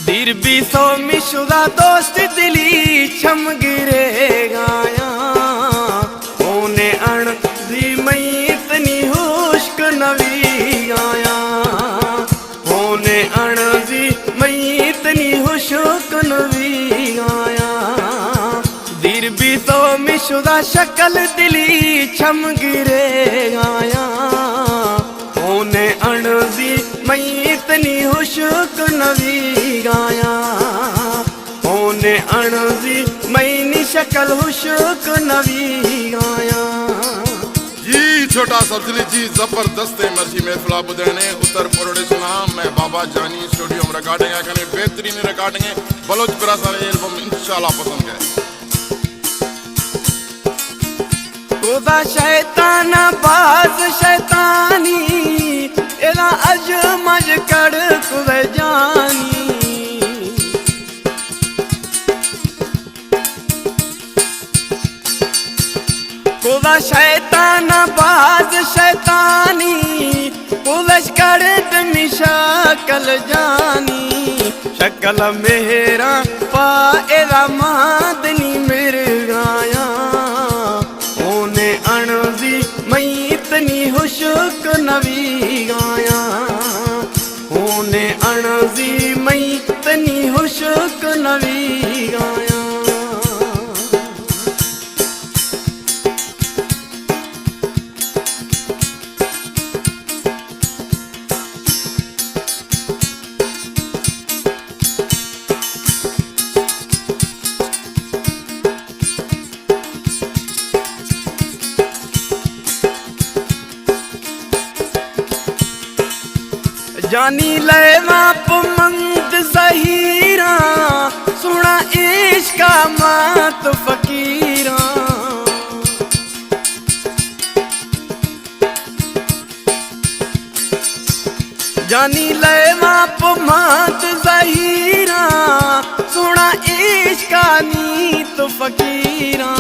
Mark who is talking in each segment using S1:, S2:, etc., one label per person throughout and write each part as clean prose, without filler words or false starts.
S1: दीर भी सो मिशुदा दोस्त दिली छम गिरे गाया ओने अण दी मई इतनी हुश्क नवी गाया ओने अण दी मई इतनी हुश्क नवी गाया दीर भी तो मिशुदा शक्ल दिली छम गिरे गाया ओने अण दी मई इतनी हुश्क नवी गाया ओने अण दी मई शक्ल हुश्क नवी गाया।
S2: जी छोटा सब्जली जी जबरदस्त मर्जी महफिला बुधने उत्तर प्रदेश नाम मैं बाबा जानी स्टूडियो में रिकॉर्डिंग है कने बेहतरीन रिकॉर्डिंग है बलोचपुरा सारे एल्बम इंशाल्लाह पसंद है।
S1: खुदा शैताना बाज शैतानी एला अज मज कर कुवे जानी खुदा शैताना बाज शैतानी पुलश कर दमी शक्ल जानी शक्ल मेरा पा एला मादनी मेरे गाया ओने अण दी मई इतनी हुश्क नवी गाया ओने अण दी मई इतनी हुश्क नवी गाया। जानी ले माप मंद ज़हीरा सुना इश्का मात फकीरा जानी ले माप मात ज़हीरा सुना इश्का नीत फकीरा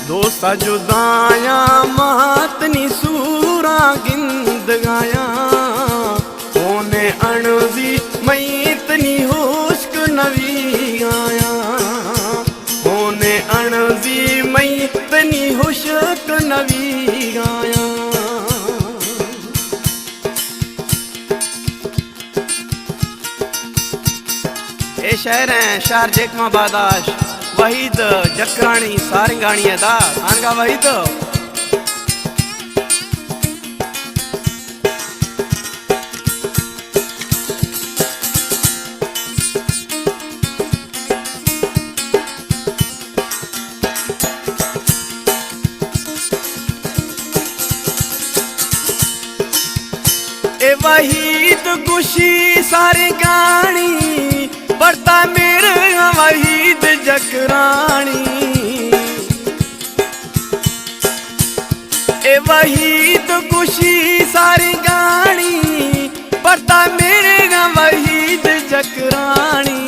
S1: दोसा जुदाया मातनी सूरा गिंद गाया ओने अण दी मई इतनी हुश्क नवी गाया ओने अण दी मई इतनी हुश्क नवी गाया। ए शहर हैं शहर जेकमा बादाश वहीद जकरानी सारंगानी दा आनगा वहीद ए वहीद गुशी सारे गानी बढ़ता मेरे वहीद जकरानी ए वहीद गुशी सारी गानी बढ़ता मेरे वहीद जकरानी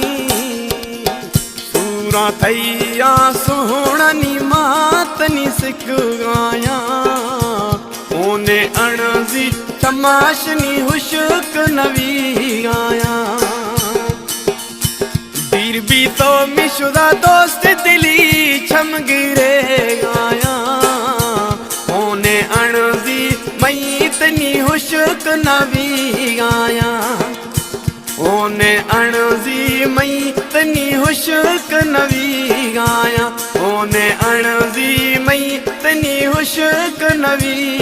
S1: सूरा थैया सोहनी मातनी सिख गाया ओने अण दी तमाशनी हुश्क नवी गाया दीर भी तो मिशुदा दोस्त दिली छम गिरे गाया ओने अण दी मई इतनी हुश्क नवी गाया ओने अण दी मई इतनी हुश्क नवी गाया ओने अण दी मई इतनी हुश्क नवी